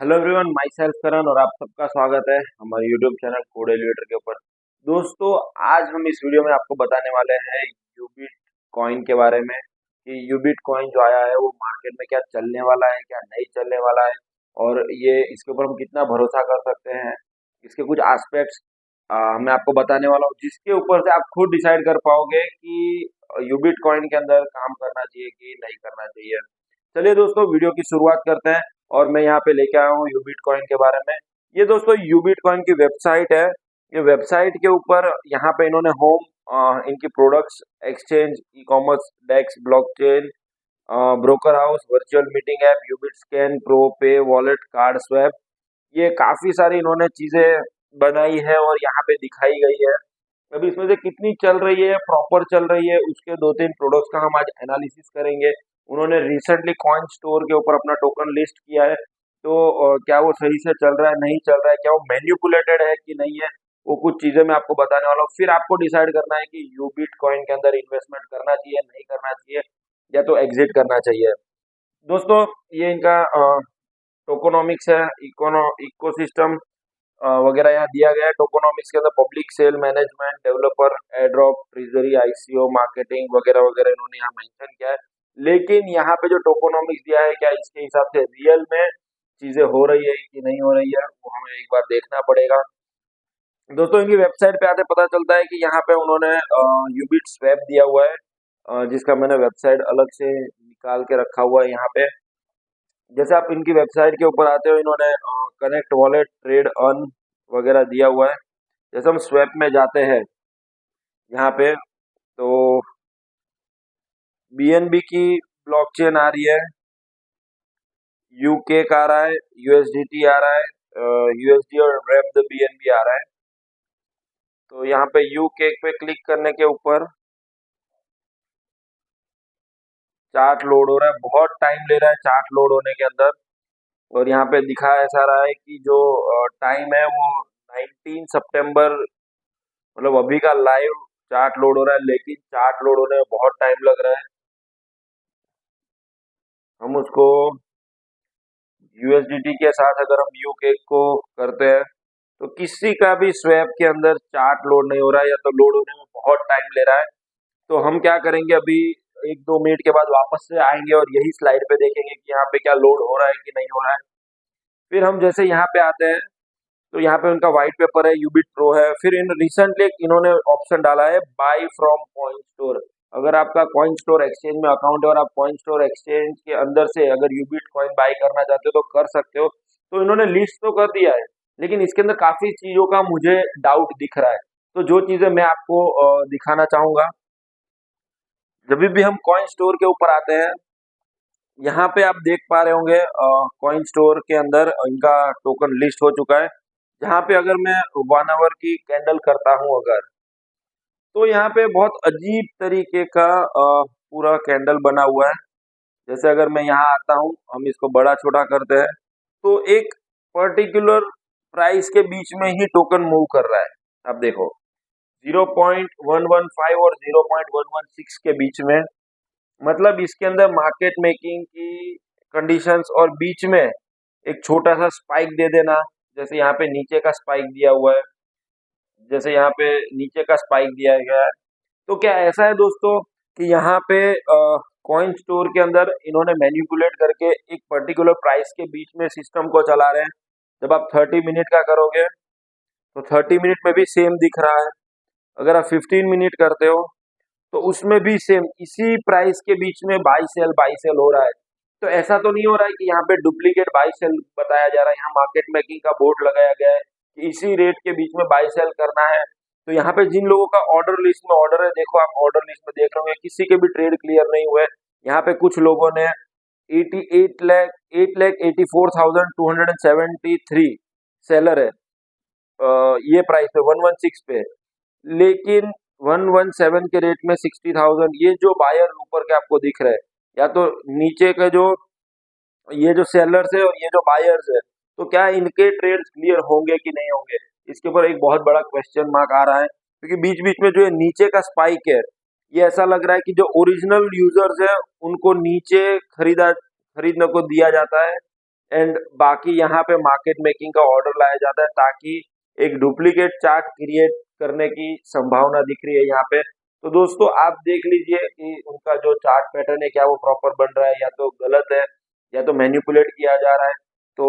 Hello everyone, my self करण और आप सबका स्वागत है हमारे यूट्यूब चैनल कोड एलिवेटर के ऊपर। दोस्तों, आज हम इस वीडियो में आपको बताने वाले हैं यूबिट कॉइन के बारे में कि यूबिट कॉइन जो आया है वो मार्केट में क्या चलने वाला है, क्या नहीं चलने वाला है, और ये इसके ऊपर हम कितना भरोसा कर सकते हैं। इसके कुछ एस्पेक्ट्स मैं आपको बताने वाला हूँ, जिसके ऊपर से आप खुद डिसाइड कर पाओगे कि यूबिट कॉइन के अंदर काम करना चाहिए कि नहीं करना चाहिए। चलिए दोस्तों, वीडियो की शुरुआत करते हैं। और मैं यहाँ पे लेके आया हूँ यूबिट कॉइन के बारे में। ये दोस्तों यूबिट कॉइन की वेबसाइट है। ये वेबसाइट के ऊपर यहाँ पे इन्होंने होम इनकी products, exchange, e commerce, dex, blockchain, broker house, virtual meeting app, UBit scan, pro pay, wallet, card swap, ये काफी सारी इन्होंने चीजें बनाई है और यहाँ पे दिखाई गई है। अभी इसमें से कितनी चल रही है, प्रॉपर चल रही है, उसके दो तीन प्रोडक्ट्स का हम आज एनालिसिस करेंगे। उन्होंने रिसेंटली कॉइन स्टोर के ऊपर अपना टोकन लिस्ट किया है, तो क्या वो सही से चल रहा है, नहीं चल रहा है, क्या वो मैन्युपुलेटेड है कि नहीं है, वो कुछ चीजें मैं आपको बताने वाला हूँ। फिर आपको डिसाइड करना है कि यूबिट कॉइन के अंदर इन्वेस्टमेंट करना चाहिए, नहीं करना चाहिए, या तो एग्जिट करना चाहिए। दोस्तों, ये इनका टोकोनॉमिक्स है, इकोसिस्टम वगैरह यहाँ दिया गया है। टोकोनॉमिक्स के अंदर public sale, management, developer, airdrop, treasury, ICO, marketing वगैरह वगैरह इन्होंने यहाँ मेंशन किया है। लेकिन यहाँ पे जो टोकोनॉमिक्स दिया है, क्या इसके हिसाब से रियल में चीजें हो रही है कि नहीं हो रही है, वो हमें एक बार देखना पड़ेगा। दोस्तों, इनकी वेबसाइट पे आते पता चलता है कि यहाँ पे उन्होंने यूबिट स्वैप दिया हुआ है, जिसका मैंने वेबसाइट अलग से निकाल के रखा हुआ है यहाँ पे। जैसे आप इनकी वेबसाइट के ऊपर आते हो, इन्होंने कनेक्ट वॉलेट, ट्रेड, अर्न वगैरह दिया हुआ है। जैसे हम स्वैप में जाते हैं यहाँ पे, तो बीएनबी की ब्लॉकचेन आ रही है, यूके का आ रहा है, यूएसडीटी आ रहा है, यूएसडी और रेप द बीएनबी आ रहा है। तो यहाँ पे यूके पे क्लिक करने के ऊपर चार्ट लोड हो रहा है, बहुत टाइम ले रहा है चार्ट लोड होने के अंदर। और यहाँ पे दिखा ऐसा रहा है कि जो टाइम है वो 19 सितंबर, मतलब अभी का लाइव चार्ट लोड हो रहा है, लेकिन चार्ट लोड होने में बहुत टाइम लग रहा है। हम उसको यूएसडीटी के साथ अगर हम यूके को करते हैं, तो किसी का भी स्वैप के अंदर चार्ट लोड नहीं हो रहा है, या तो लोड होने में बहुत टाइम ले रहा है। तो हम क्या करेंगे, अभी 1-2 मिनट के बाद वापस से आएंगे और यही स्लाइड पे देखेंगे कि यहाँ पे क्या लोड हो रहा है कि नहीं हो रहा है। फिर हम जैसे यहाँ पे आते हैं, तो यहाँ पे उनका व्हाइट पेपर है, यूबिट प्रो है। फिर इन रिसेंटली इन्होंने ऑप्शन डाला है बाय फ्रॉम कॉइन स्टोर। अगर आपका कॉइन स्टोर एक्सचेंज में अकाउंट है और आप कॉइन स्टोर एक्सचेंज के अंदर से अगर यूबिट कॉइन बाय करना चाहते हो तो कर सकते हो। तो इन्होंने लिस्ट तो कर दिया है, लेकिन इसके अंदर काफी चीजों का मुझे डाउट दिख रहा है। तो जो चीजें मैं आपको दिखाना चाहूंगा, जब भी हम कॉइन स्टोर के ऊपर आते हैं, यहाँ पे आप देख पा रहे होंगे कॉइन स्टोर के अंदर इनका टोकन लिस्ट हो चुका है। जहाँ पे अगर मैं 1 आवर की कैंडल करता हूँ अगर, तो यहाँ पे बहुत अजीब तरीके का पूरा कैंडल बना हुआ है। जैसे अगर मैं यहाँ आता हूँ, हम इसको बड़ा छोटा करते हैं, तो एक पर्टिकुलर प्राइस के बीच में ही टोकन मूव कर रहा है। अब देखो, 0.115 और 0.116 के बीच में, मतलब इसके अंदर मार्केट मेकिंग की कंडीशंस, और बीच में एक छोटा सा स्पाइक दे देना। जैसे यहाँ पे नीचे का स्पाइक दिया हुआ है, जैसे यहाँ पे नीचे का स्पाइक दिया गया है। तो क्या ऐसा है दोस्तों कि यहाँ पे कॉइन स्टोर के अंदर इन्होंने मैनिपुलेट करके एक पर्टिकुलर प्राइस के बीच में सिस्टम को चला रहे हैं। जब आप 30 मिनट का करोगे, तो 30 मिनट में भी सेम दिख रहा है। अगर आप 15 मिनट करते हो, तो उसमें भी सेम इसी प्राइस के बीच में बाई सेल हो रहा है। तो ऐसा तो नहीं हो रहा है कि यहाँ पे डुप्लीकेट बाई सेल बताया जा रहा है। यहाँ मार्केट मेकिंग का बोर्ड लगाया गया है कि इसी रेट के बीच में बाई सेल करना है। तो यहाँ पे जिन लोगों का ऑर्डर लिस्ट में ऑर्डर है, देखो आप ऑर्डर लिस्ट में देख रहे होंगे, किसी के भी ट्रेड क्लियर नहीं हुए। यहाँ पे कुछ लोगों ने 8,84,273 सेलर है ये प्राइस पे 116 पे, लेकिन 117 के रेट में 60,000 ये जो बायर ऊपर के आपको दिख रहे हैं, या तो नीचे के जो ये जो सेलर्स है और ये जो बायर्स है, तो क्या इनके ट्रेड्स क्लियर होंगे कि नहीं होंगे, इसके ऊपर एक बहुत बड़ा क्वेश्चन मार्क आ रहा है। क्योंकि बीच बीच में जो है नीचे का स्पाइक है, ये ऐसा लग रहा है कि जो ओरिजिनल यूजर्स है उनको नीचे खरीदने को दिया जाता है, एंड बाकी यहाँ पे मार्केट मेकिंग का ऑर्डर लाया जाता है ताकि एक डुप्लीकेट चार्ट क्रिएट करने की संभावना दिख रही है यहाँ पे। तो दोस्तों आप देख लीजिए कि उनका जो चार्ट पैटर्न है क्या वो प्रॉपर बन रहा है या तो गलत है या तो मैनिपुलेट किया जा रहा है। तो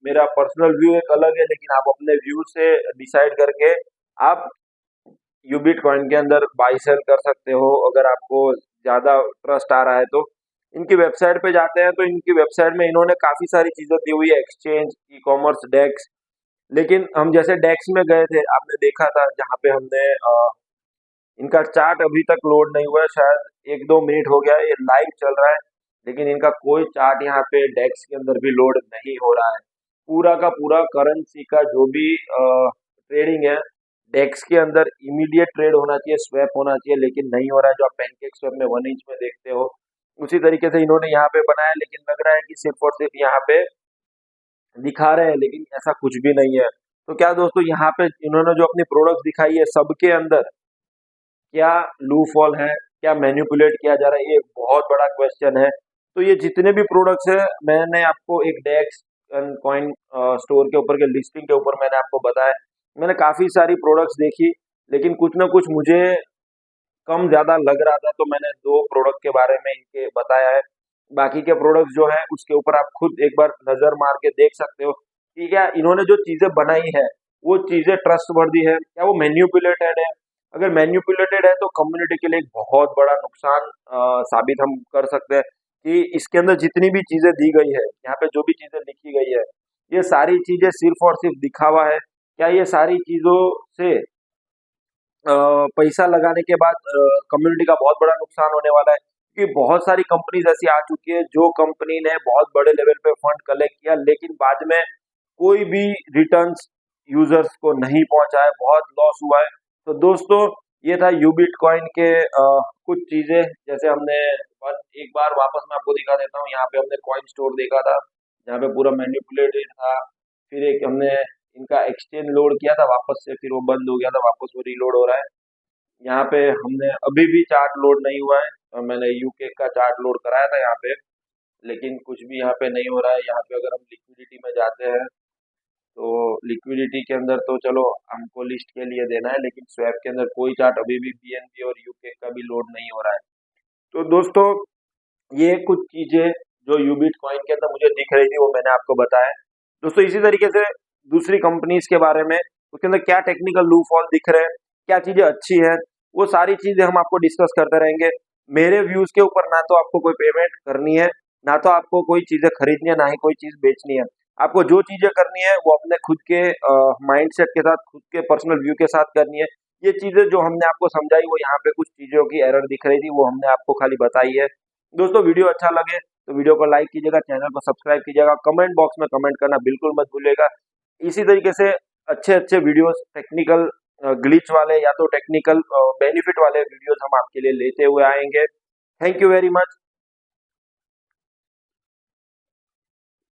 मेरा पर्सनल व्यू एक अलग है, लेकिन आप अपने व्यू से डिसाइड करके आप यूबिट कॉइन के अंदर बाई सेल कर सकते हो अगर आपको ज़्यादा ट्रस्ट आ रहा है तो। इनकी वेबसाइट पे जाते हैं तो इनकी वेबसाइट में इन्होंने काफ़ी सारी चीज़ें दी हुई है, एक्सचेंज, ई कॉमर्स, डेक्स। लेकिन हम जैसे डेक्स में गए थे, आपने देखा था जहाँ पे हमने इनका चार्ट अभी तक लोड नहीं हुआ है, शायद 1-2 मिनट हो गया है, ये लाइव चल रहा है, लेकिन इनका कोई चार्ट यहाँ पे डेक्स के अंदर भी लोड नहीं हो रहा है। पूरा का पूरा करेंसी का जो भी ट्रेडिंग है डेक्स के अंदर इमीडिएट ट्रेड होना चाहिए, स्वैप होना चाहिए, लेकिन नहीं हो रहा है। जो आप पैनकेक स्वैप में 1 इंच में देखते हो उसी तरीके से इन्होंने यहाँ पे बनाया, लेकिन लग रहा है कि सिर्फ और सिर्फ यहाँ पे दिखा रहे हैं, लेकिन ऐसा कुछ भी नहीं है। तो क्या दोस्तों यहाँ पे इन्होंने जो अपनी प्रोडक्ट्स दिखाई है सबके अंदर क्या लूप हॉल है, क्या मैनिपुलेट किया जा रहा है, ये एक बहुत बड़ा क्वेश्चन है। तो ये जितने भी प्रोडक्ट्स है मैंने आपको एक डेक्स कॉइन स्टोर के ऊपर के लिस्टिंग के ऊपर मैंने आपको बताया। मैंने काफ़ी सारी प्रोडक्ट्स देखी, लेकिन कुछ ना कुछ मुझे कम ज़्यादा लग रहा था, तो मैंने 2 प्रोडक्ट के बारे में इनके बताया है। बाकी के प्रोडक्ट्स जो है उसके ऊपर आप खुद एक बार नज़र मार के देख सकते हो कि क्या इन्होंने जो चीज़ें बनाई है वो चीज़ें ट्रस्टवर्दी है, क्या वो मैन्युपुलेटेड है। अगर मैन्युपुलेटेड है तो कम्युनिटी के लिए एक बहुत बड़ा नुकसान साबित हम कर सकते हैं कि इसके अंदर जितनी भी चीज़ें दी गई है, यहाँ पे जो भी चीज़ें लिखी गई है, ये सारी चीज़ें सिर्फ और सिर्फ दिखावा है। क्या ये सारी चीज़ों से पैसा लगाने के बाद कम्युनिटी का बहुत बड़ा नुकसान होने वाला है? क्योंकि बहुत सारी कंपनीज ऐसी आ चुकी है जो कंपनी ने बहुत बड़े लेवल पे फंड कलेक्ट किया, लेकिन बाद में कोई भी रिटर्न्स यूजर्स को नहीं पहुंचा है, बहुत लॉस हुआ है। तो दोस्तों ये था यूबिट कॉइन के कुछ चीजें। जैसे हमने एक बार वापस मैं आपको दिखा देता हूँ, यहाँ पे हमने कॉइन स्टोर देखा था जहाँ पे पूरा मैनिपुलेटेड था। फिर एक हमने इनका एक्सचेंज लोड किया था वापस से, फिर वो बंद हो गया था, वापस वो रीलोड हो रहा है। यहाँ पे हमने अभी भी चार्ट लोड नहीं हुआ है, और मैंने यूके का चार्ट लोड कराया था यहाँ पे, लेकिन कुछ भी यहाँ पे नहीं हो रहा है। यहाँ पे अगर हम लिक्विडिटी में जाते हैं तो लिक्विडिटी के अंदर तो चलो हमको लिस्ट के लिए देना है, लेकिन स्वैप के अंदर कोई चार्ट अभी भी बीएनबी और यूके का भी लोड नहीं हो रहा है। तो दोस्तों ये कुछ चीजें जो यूबिट कॉइन के अंदर मुझे दिख रही थी वो मैंने आपको बताया। दोस्तों इसी तरीके से दूसरी कंपनीज के बारे में, उसके अंदर क्या टेक्निकल लूप हॉल दिख रहे हैं, क्या चीजें अच्छी है, वो सारी चीजें हम आपको डिस्कस करते रहेंगे। मेरे व्यूज के ऊपर ना तो आपको कोई पेमेंट करनी है, ना तो आपको कोई चीजें खरीदनी है, ना ही कोई चीज बेचनी है। आपको जो चीजें करनी है वो अपने खुद के माइंडसेट के साथ, खुद के पर्सनल व्यू के साथ करनी है। ये चीजें जो हमने आपको समझाई वो यहाँ पे कुछ चीजों की एरर दिख रही थी, वो हमने आपको खाली बताई है। दोस्तों वीडियो अच्छा लगे तो वीडियो को लाइक कीजिएगा, चैनल को सब्सक्राइब कीजिएगा, कमेंट बॉक्स में कमेंट करना बिल्कुल मत भूलिएगा। इसी तरीके से अच्छे अच्छे वीडियोस, टेक्निकल ग्लिच वाले या तो टेक्निकल बेनिफिट वाले वीडियोस हम आपके लिए लेते हुए आएंगे। Thank you very much.